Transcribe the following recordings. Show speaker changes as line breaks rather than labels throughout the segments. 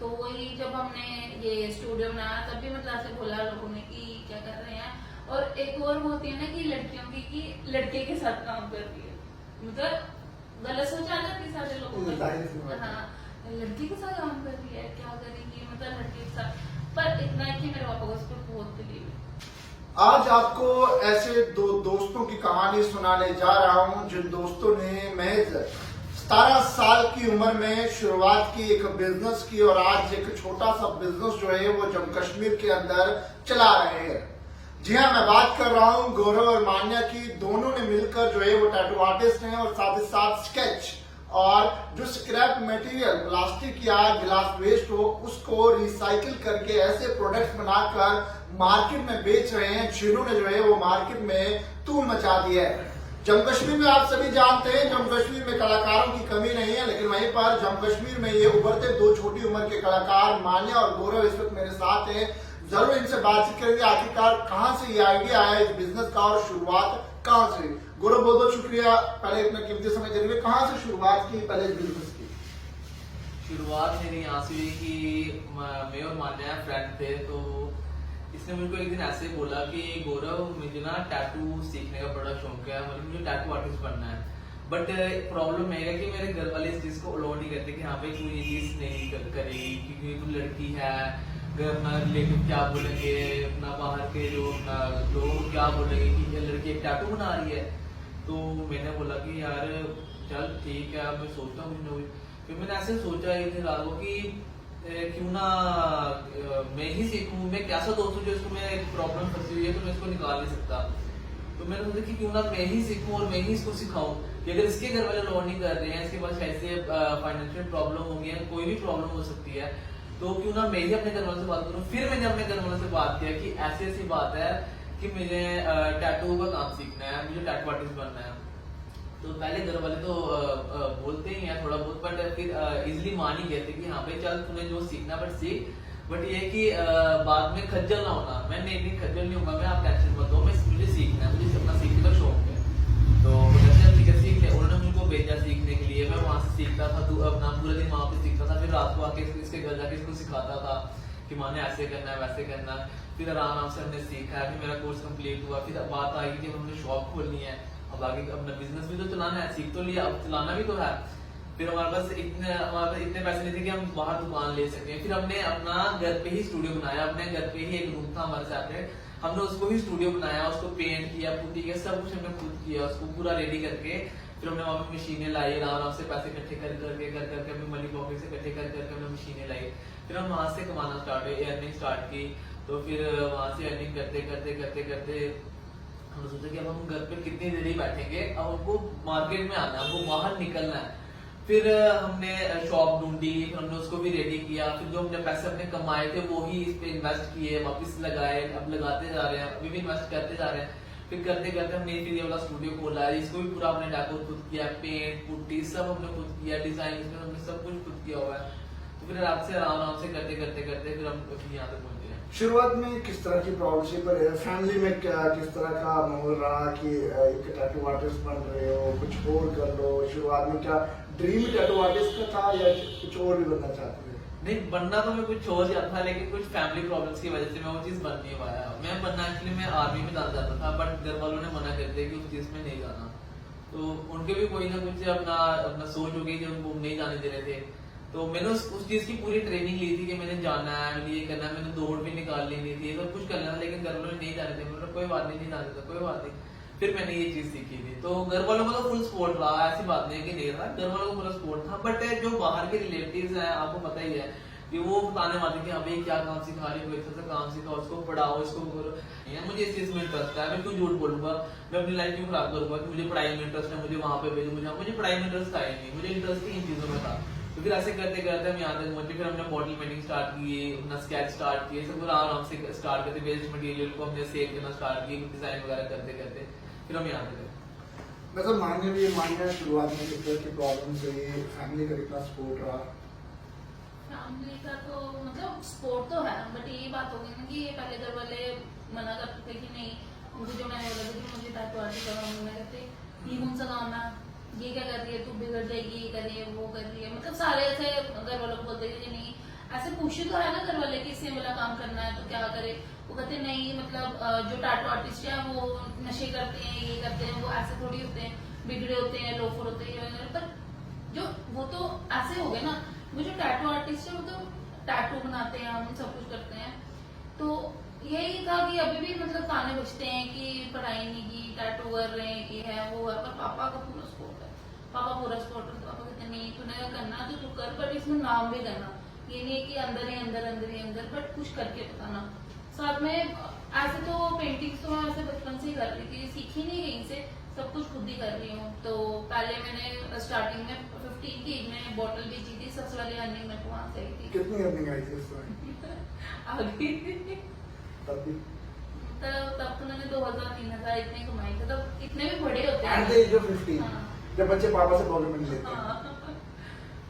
तो वही जब हमने ये स्टूडियो बनाया तब भी मतलब ऐसे बोला लोगों ने कि क्या कर रहे हैं। और एक और वो होती है ना कि लड़कियों की कि लड़के के साथ काम कर रही है, मतलब गलत सोच आ जाती है सारे लोगों को। हाँ, लड़की के साथ काम कर रही है, क्या करेंगी मतलब लड़के के साथ। पर इतना है कि मेरे पापा को उस पर बहुत बिलीव है।
आज आपको ऐसे दो दोस्तों की कहानी सुनाने जा रहा हूं जिन दोस्तों ने महज 17 साल की उम्र में शुरुआत की एक बिजनेस की और आज एक छोटा सा बिजनेस जो है वो जम्मू कश्मीर के अंदर चला रहे हैं। जी हाँ, मैं बात कर रहा हूं गौरव और मान्या की। दोनों ने मिलकर जो है वो टैटू आर्टिस्ट हैं और साथ ही साथ स्केच और जो स्क्रैप मटेरियल प्लास्टिक या गिलास वेस्ट हो उसको रिसाइकिल करके ऐसे प्रोडक्ट्स बनाकर मार्केट में बेच रहे हैं जिन्होंने जो है वो मार्केट में धूम मचा दिया है। जम्मू कश्मीर में आप सभी जानते हैं जम्मू कश्मीर में कलाकारों की कमी नहीं है, लेकिन वहीं पर जम्मू कश्मीर में ये उभरते दो छोटी उम्र के कलाकार मान्या और गौरव इस वक्त मेरे साथ हैं। जरूर इनसे बातचीत करेंगे आखिरकार कहाँ से ये आइडिया आया इस बिजनेस का और शुरुआत कहाँ से। गौरव बहुत बहुत शुक्रिया पहले इतना कीमती समय देने के लिए। कहाँ से शुरुआत की पहले इस बिजनेस की?
शुरुआत मेरी यहाँ से हुई कि मैं और मान्या फ्रेंड थे, तो इसने मुझे एक दिन ऐसे बोला कि गौरव मुझे ना टैटू सीखने का बड़ा शौक है, मतलब मुझे टैटू आर्टिस्ट बनना है। बट प्रॉब्लम है कि मेरे घर वाले इस चीज को अलाउ नहीं करते कि हाँ भाई तू ये चीज नहीं करेगी क्योंकि तू लड़की है, घर अपना रिलेटिव क्या बोलेंगे, अपना बाहर के जो लोग क्या बोलेंगे कि ये लड़की एक टैटू बना रही है। तो मैंने बोला कि यार चल ठीक है, मैं सोचता हूँ। फिर मैंने ऐसे सोचा एक दिन रात को कि क्यों ना मैं ही सीखूं। मैं कैसा दोस्त हूँ जो इसको मैं एक प्रॉब्लम फंसी हुई है तो मैं इसको निकाल नहीं सकता। तो मैंने सोचा कि क्यों ना मैं ही सीखूं और मैं ही इसको सिखाऊं कि अगर इसके घर वाले लोन नहीं कर रहे हैं, इसके पास ऐसे फाइनेंशियल प्रॉब्लम होगी है, कोई भी प्रॉब्लम हो सकती है, तो क्यों ना मैं ही अपने घर वालों से बात करूं। फिर मैंने अपने घर वालों से बात किया कि ऐसी ऐसी बात है कि मुझे टैटू का काम सीखना है, मुझे टैटू आर्टिस्ट बनना है। तो पहले घर वाले तो बोलते ही हैं थोड़ा बहुत, बट फिर इजिली मान ही कहते कि हाँ भाई चल तूने जो सीखना बट सीख, बट ये कि बाद में खज्जल ना होना। मैं नहीं खज्जल नहीं होगा, मैं आप टेंशन मत लो, मुझे सीखना है, मुझे अपना सीखने का शौक है। तो ठीक है सीख ले। उन्होंने मुझको भेजा सीखने के लिए, मैं वहां से सीखता था, अपना पूरे दिन वहां पे सीखता था, फिर रात को आके इसके घर जाके इसको सिखाता था कि माने ऐसे करना है वैसे करना है। फिर आराम से हमने सीखा, फिर मेरा कोर्स कंप्लीट हुआ। फिर बात आई कि हमने शॉप खोलनी है, अब आगे अपना बिजनेस भी तो चलाना है, सीख तो लिया अब चलाना भी तो है। फिर हमारे पास इतने पैसे नहीं थे कि हम बाहर दुकान ले सके। फिर हमने अपना घर पे ही स्टूडियो बनाया, अपने घर पे ही एक रूम था हमारे सेपरेट, हमने उसको ही स्टूडियो बनाया, उसको पेंट किया, पुट्टी किया, सब कुछ हमने खुद किया, उसको पूरा रेडी करके फिर हमने वहां पे मशीनें लाई, आराम से पैसे इकट्ठे कर करके अपने मनी पॉकेट से इकट्ठे कर करके हमने मशीनें लाई। फिर हम वहां से कमाना स्टार्ट हुए, अर्निंग स्टार्ट की। तो फिर वहां से अर्निंग करते करते करते करते हमने सोचा कि अब हम घर पे कितनी देर ही बैठेंगे, अब हमको मार्केट में आना है, हमको बाहर निकलना है। फिर हमने शॉप ढूंढी, फिर हमने उसको भी रेडी किया। फिर जो हमने पैसे अपने कमाए थे वो ही इस पे इन्वेस्ट किए, वापस लगाए, अब लगाते जा रहे हैं, अभी भी इन्वेस्ट करते जा रहे हैं। फिर करते करते हमने फिर ये वाला स्टूडियो खोला है, इसको भी पूरा हमने डेकोर खुद किया, पेंट पुट्टी सब हमने खुद किया, डिजाइन इसमें हमने सब कुछ खुद किया हुआ है। तो फिर रात से आराम से करते करते करते फिर हम यहाँ तक पहुंचे हैं।
शुरुआत में किस तरह की प्रॉब्लम पर फैमिली में क्या किस तरह का माहौल रहा कि एक टैटू आर्टिस्ट बन रहे हो, कुछ और कर लो? शुरुआत में क्या ड्रीम टैटू आर्टिस्ट का था या कुछ और भी बनना चाहते थे?
नहीं, बनना तो मैं कुछ और चाहता था, लेकिन कुछ फैमिली प्रॉब्लम्स की वजह से मैं वो चीज बन नहीं पाया। मैं बनना एक्चुअली मैं आर्मी में जाना चाहता था, बट घर वालों ने मना कर दिया कि उस चीज में नहीं जाना। तो उनके भी कोई ना कुछ अपना सोच हो गई कि उनको नहीं जाने दे रहे थे। तो मैंने उस चीज की पूरी ट्रेनिंग ली थी कि मैंने जाना है, मैंने ये करना है, मैंने दौड़ भी निकाल लेनी थी, सब कुछ करना था, लेकिन घर वालों ने नहीं जाने थे। मतलब कोई बात नहीं जाने था, कोई बात नहीं। फिर मैंने ये चीज सीखी थी, तो घर वालों को तो फुल सपोर्ट रहा, ऐसी बात नहीं कि नहीं रहा, घर वालों को पूरा सपोर्ट था। बट जो बाहर के रिलेटिव्स हैं, आपको पता ही है कि वो बताने वाले कि हाँ भाई क्या काम सिखा रही है, अच्छा सा काम सिखाओ, उसको पढ़ाओ, इसको करो। यार मुझे इस चीज में इंटरेस्ट है, मैं क्यों झूठ बोलूंगा, मैं अपनी लाइफ क्यों खराब करूंगा कि मुझे पढ़ाई में इंटरेस्ट है, मुझे वहां पे भेजो। मुझे पढ़ाई में इंटरेस्ट था ही नहीं, मुझे इंटरेस्ट ही इन चीजों में था। तो फिर ऐसे करते करते हम यहाँ तक पहुंचे। फिर हमने बॉटल पेंटिंग स्टार्ट की, अपना स्केच स्टार्ट किए, सब पूरा आराम से स्टार्ट करते, वेस्ट मटेरियल को हमने सेव करना स्टार्ट किया, डिजाइन वगैरह करते करते फिर हम यहाँ तक।
मतलब मान्य शुरुआत में किस तरह की प्रॉब्लम से फैमिली का कितना सपोर्ट रहा?
फैमिली का तो मतलब सपोर्ट तो है, बट यही बात हो गई ना कि ये पहले घर वाले मना करते थे कि नहीं, मुझे जो मैंने बोला था कि मुझे टैटू आर्टिस्ट करना, मना करते ये कौन सा काम है, ये क्या कर रही है, तू बिगड़ जाएगी, ये कर रही है, वो कर रही है, मतलब सारे ऐसे घर वालों को बोलते थे कि नहीं। ऐसे पूछे तो है ना घर वाले कि इससे वाला काम करना है तो क्या करे। वो कहते नहीं मतलब जो टैटू आर्टिस्ट है वो नशे करते हैं, ये करते हैं, वो ऐसे थोड़ी होते हैं, बिगड़े होते हैं, लोफर होते हैं वगैरह। पर जो वो तो ऐसे हो गए ना, वो जो टैटू आर्टिस्ट है वो तो टैटू बनाते हैं, हम सब कुछ करते हैं। तो यही था कि अभी भी मतलब ताने बजते हैं कि पढ़ाई नहीं की, टैटू कर रहे हैं, ये है वो है। पर पापा का पूरा सपोर्ट है, पापा पूरा सपोर्ट है। पापा कहते नहीं तूने करना तो तू कर, पर इसमें नाम भी करना, ये नहीं कि अंदर ही अंदर अंदर ही अंदर, बट कुछ करके बताना। साथ में ऐसे तो पेंटिंग्स तो मैं ऐसे बचपन से ही कर रही थी, सीखी नहीं कहीं से, सब कुछ खुद ही कर रही हूँ। तो पहले मैंने स्टार्टिंग में 15 की एज में बॉटल बेची थी, सबसे वाली अर्निंग मेरे को वहां से आई थी।
कितनी अर्निंग आई थी उस समय?
आगे
तब भी
तब तो मैंने 2000-3000 इतने कमाए थे। तब इतने भी बड़े होते
एट द एज ऑफ 15,
हाँ।
जब बच्चे पापा से गवर्नमेंट लेते हैं।
हाँ।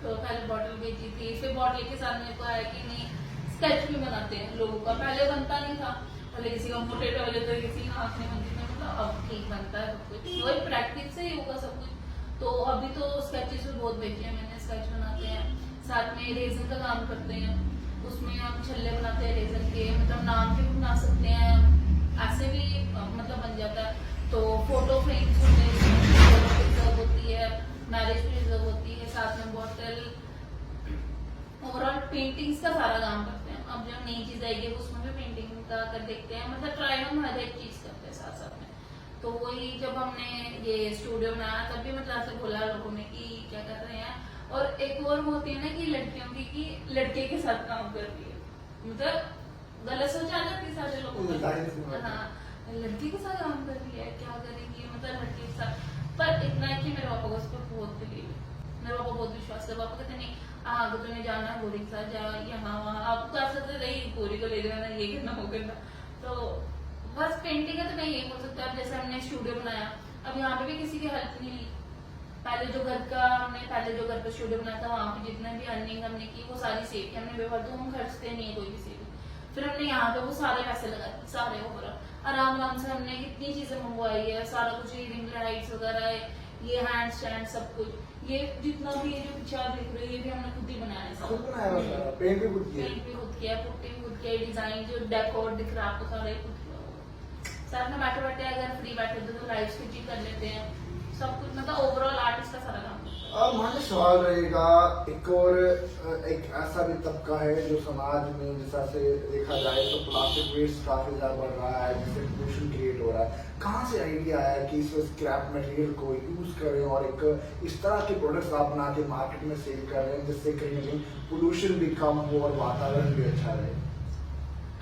तो पहले बॉटल बेची थी, फिर बॉटल के साथ मेरे को आया कि नहीं स्केच भी बनाते हैं लोगों का, पहले बनता नहीं था, पहले किसी का मोटेट वाले तो किसी की आँख नहीं बनती थी, मतलब अब ठीक बनता है सब कुछ, वही प्रैक्टिस से ही होगा सब कुछ। तो अभी तो स्केचेस भी बहुत बेचे हैं मैंने, स्केच बनाते हैं, साथ में रेजन का काम करते हैं, उसमें हम छल्ले बनाते हैं रेजन के, मतलब नाम भी बना सकते हैं, ऐसे भी मतलब बन जाता है। तो फोटो फ्रेम्स रिजर्व होती है, मैरिज भी रिजर्व होती है, साथ में बॉटल, ओवरऑल पेंटिंग्स का सारा काम करते हैं। अब जब नई चीज आएगी उसमें भी पेंटिंग का कर देखते हैं, मतलब ट्राई हम हर एक चीज करते हैं साथ साथ में। तो वही जब हमने ये स्टूडियो बनाया तब भी मतलब ऐसे बोला लोगों ने कि क्या कर रहे हैं। और एक और वो होती है ना कि लड़कियों की कि लड़के के साथ काम कर रही है, मतलब गलत सोच आ जाती है सारे लोगों को, हाँ लड़की के साथ काम कर रही है क्या करेंगी, मतलब लड़के के साथ। पर इतना है कि मेरे पापा को उस पर बहुत बिलीव है, मेरे पापा बहुत विश्वास है। पापा कहते नहीं हाँ अगर तुम्हें जाना है गोरी के साथ जा, यहाँ वहाँ आप तो ऐसा नहीं गोरी को ले जाना, ये करना वो करना। तो बस पेंटिंग है तो मैं ये बोल सकता हूँ। जैसे हमने स्टूडियो बनाया, अब यहाँ पे भी किसी की हेल्प नहीं ली। पहले जो घर पे स्टूडियो बनाया था वहाँ पे जितने भी अर्निंग हमने की वो सारी सेव की हमने, बेफालतू हम खर्चते नहीं है कोई भी सेव। फिर हमने यहाँ पे वो सारे पैसे लगाए, सारे ओवरऑल आराम से हमने कितनी चीजें मंगवाई है, सारा कुछ रिंग लाइट्स वगैरह, ये हैंड स्टैंड सब कुछ, ये जितना भी ये जो पीछे आप देख रहे हो ये भी हमने खुद ही बनाया है।
खुद बनाया है, पेंट भी खुद किया,
पेंट भी खुद किया, पुट्टी भी खुद किया, डिजाइन जो डेकोर दिख रहा है आपको सारा ही खुद किया। साथ में बैठे बैठे अगर फ्री बैठे तो लाइव स्टिचिंग कर लेते हैं, सब कुछ मतलब ओवरऑल आर्टिस्ट का सारा काम।
अब हमारा सवाल रहेगा, एक और एक ऐसा भी तबका है जो समाज में जैसा से देखा जाए तो प्लास्टिक वेस्ट काफी ज्यादा बढ़ रहा है, जिससे पोल्यूशन क्रिएट हो रहा है। कहाँ से आइडिया आया कि इस स्क्रैप मटेरियल को यूज करें और एक इस तरह के प्रोडक्ट्स आप बना के मार्केट में सेल कर रहे हैं जिससे कहीं ना कहीं पोल्यूशन भी कम हो और वातावरण भी अच्छा रहे?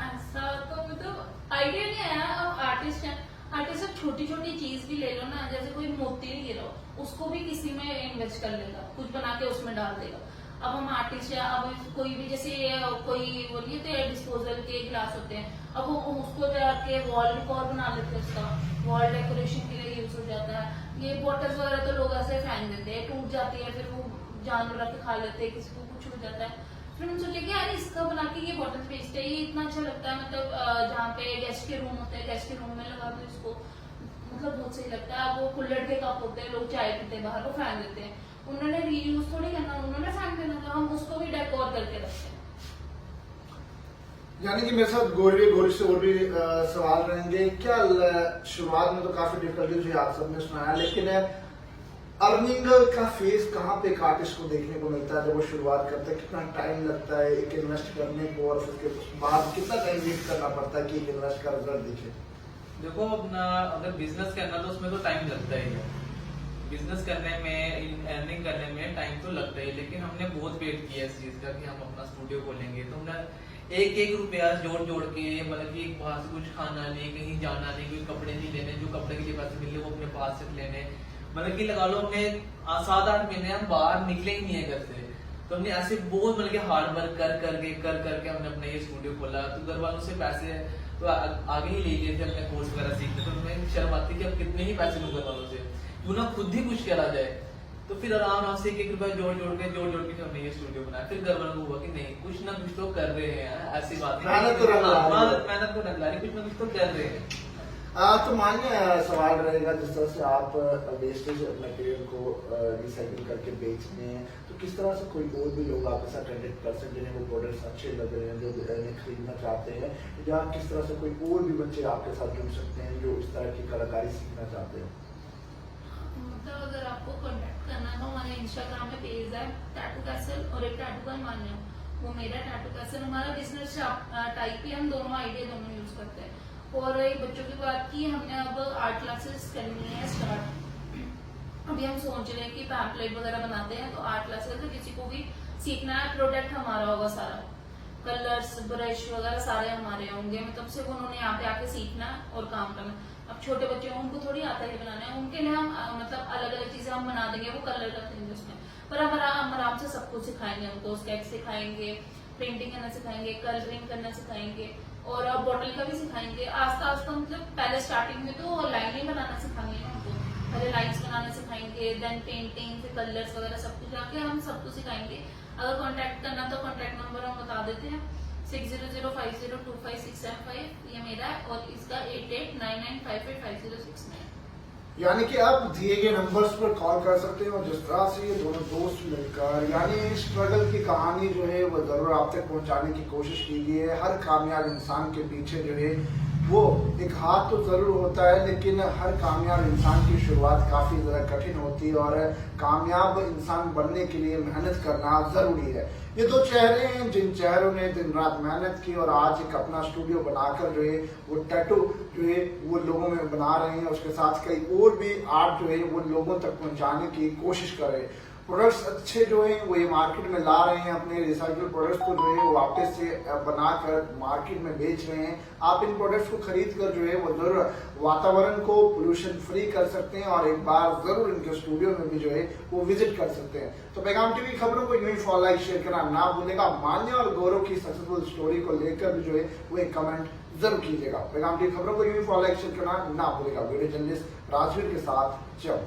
ऐसा तो मतलब आइडिया नहीं आया। अब आर्टिस्ट है, आर्टिस्ट अब छोटी छोटी चीज भी ले लो ना, जैसे कोई मोती नहीं गिरा उसको भी किसी में इन्वेस्ट कर लेगा, कुछ बना के उसमें डाल देगा। अब हम आर्टिस्ट है, अब कोई भी जैसे कोई बोलिए तो डिस्पोजल के ग्लास होते हैं, अब वो उसको जाके वॉल डेकोर बना लेते हैं, उसका वॉल डेकोरेशन के लिए यूज हो जाता है। ये बॉटल्स वगैरह तो लोग ऐसे फेंक देते हैं, टूट जाती है, फिर वो जानवर के खा लेते हैं, किसी को कुछ हो जाता है। फिर हम सोचे कि यार इसका बना के ये बॉटल बेचते हैं, ये इतना अच्छा लगता है, मतलब जहाँ पे गेस्ट के रूम होते हैं गेस्ट के रूम में लगा दो इसको, मतलब बहुत सही लगता है। वो कुल्हड़ के कप होते हैं, लोग चाय पीते हैं बाहर, वो फेंक देते हैं, उन्होंने रीयूज थोड़ी करना, उन्होंने फेंक देना था, हम उसको भी डेकोर करके रखते हैं।
यानी कि मेरे साथ गोरी से और भी सवाल रहेंगे। क्या शुरुआत में तो काफी डिफिकल्टी थी, आप सबने सुनाया, लेकिन अर्निंग का फेज कहाँ पे एक आर्टिस्ट को देखने को मिलता है जब वो शुरुआत करता है? कितना टाइम लगता है एक इन्वेस्ट करने को और उसके बाद कितना टाइम वेट करना पड़ता है कि एक इन्वेस्ट का रिजल्ट दिखे?
देखो अपना अगर बिजनेस करना तो उसमें तो टाइम लगता ही है, बिजनेस करने में अर्निंग करने में टाइम तो लगता ही, लेकिन हमने बहुत वेट किया इस चीज का कि हम अपना स्टूडियो खोलेंगे। तो हमने एक रुपया जोड़ के, मतलब कि बाहर से कुछ खाना नहीं, कहीं जाना नहीं, कोई कपड़े नहीं लेने, जो कपड़े के लिए पैसे मिले वो अपने पास से लेने, मतलब कि लगा लो हमने 7-8 महीने हम बाहर निकले ही नहीं है घर से। तो हमने ऐसे बहुत मतलब कि हार्ड वर्क कर करके हमने अपना ये स्टूडियो खोला। तो घर वालों से पैसे तो आगे ही ले लिए थे अपने कोर्स वगैरह सीखने, तो हमें शर्म आती कि अब कितने ही पैसे लूं घर वालों से, क्यों ना खुद ही कुछ करा जाए। तो फिर आराम से एक रुपया जोड़ के हमने ये स्टूडियो बनाया। फिर घर वालों को हुआ कि नहीं कुछ ना कुछ तो कर रहे हैं, ऐसी बात नहीं,
मेहनत तो रंग ला रही है,
मेहनत को रंग ला रही, कुछ ना कुछ तो कर रहे हैं।
तो मान्य सवाल रहेगा, जिस तरह से आप वेस्टेज मटेरियल को रिसाइकिल करके बेचते हैं, तो किस तरह से कोई और भी लोग आपके साथ कनेक्ट कर सकते हैं, वो प्रोडक्ट्स अच्छे लग रहे हैं जो इन्हें खरीदना चाहते हैं, या किस तरह से कोई और भी बच्चे आपके साथ जुड़ सकते हैं जो इस तरह की कलाकारी सीखना चाहते हैं?
मतलब अगर आपको कांटेक्ट करना है तो हमारे इंस्टाग्राम में पेज है टैटू कैसल और एक टैटू का मान्य, वो मेरा टैटू कैसल हमारा बिजनेस टाइप ही, हम दोनों आइडिया दोनों यूज करते हैं। और एक बच्चों की बात की, हमने अब आर्ट क्लासेस करनी है स्टार्ट। अभी हम सोच रहे हैं कि पैम्पलेट वगैरह बनाते हैं, तो आर्ट क्लासेस तो किसी को भी सीखना है, प्रोडक्ट हमारा होगा सारा, कलर्स ब्रश वगैरह सारे हमारे होंगे, मतलब सिर्फ उन्होंने यहाँ पे आके सीखना है और काम करना। अब छोटे बच्चे हैं, उनको थोड़ी आता है बनाना है, उनके लिए हम मतलब अलग अलग चीजें हम बना देंगे, वो कलर कर देंगे उसमें, पर हम आराम से सब कुछ सिखाएंगे उनको, स्केच सिखाएंगे, प्रिंटिंग करना सिखाएंगे, कलरिंग करना सिखाएंगे, और अब बॉटल का भी सिखाएंगे आस्ता आस्ता। मतलब पहले स्टार्टिंग में तो लाइन ही बनाना सिखाएंगे उनको, पहले लाइन्स बनाना सिखाएंगे, देन पेंटिंग, फिर कलर्स वगैरह सब कुछ आके हम सब कुछ सिखाएंगे। अगर कांटेक्ट करना तो कांटेक्ट नंबर हम बता देते हैं 6005025675, ये मेरा है, और इसका 8899585069।
यानी कि आप दिए गए नंबर्स पर कॉल कर सकते हैं, और जिस तरह से ये दोनों दोस्त मिलकर यानी स्ट्रगल की कहानी जो है वो जरूर आप तक पहुंचाने की कोशिश की गई है। हर कामयाब इंसान के पीछे जो है वो एक हाथ तो जरूर होता है, लेकिन हर कामयाब इंसान की शुरुआत काफी ज्यादा कठिन होती है, और कामयाब इंसान बनने के लिए मेहनत करना जरूरी है। ये दो चेहरे हैं जिन चेहरों ने दिन रात मेहनत की और आज एक अपना स्टूडियो बनाकर जो है वो टैटू जो है वो लोगों में बना रहे हैं, उसके साथ कई और भी आर्ट जो है वो लोगों तक पहुंचाने की कोशिश कर रहे हैं। प्रोडक्ट्स अच्छे जो है वो ये मार्केट में ला रहे हैं, अपने रिसाइकल प्रोडक्ट्स को जो है वो वापस से बनाकर मार्केट में बेच रहे हैं। आप इन प्रोडक्ट्स को खरीद कर जो है वो जरूर वातावरण को पोल्यूशन फ्री कर सकते हैं, और एक बार जरूर इनके स्टूडियो में भी जो है वो विजिट कर सकते हैं। तो पैगाम टीवी खबरों को यूं ही फॉलो लाइक शेयर करना ना भूलेगा। मान्य और गौरव की सक्सेसफुल स्टोरी को लेकर भी जो है वो एक कमेंट जरूर कीजिएगा। पैगाम टीवी खबरों को यूं ही फॉलो लाइक शेयर करना ना भूलेगा। वीडियो जर्नलिस्ट राजवीर के साथ जब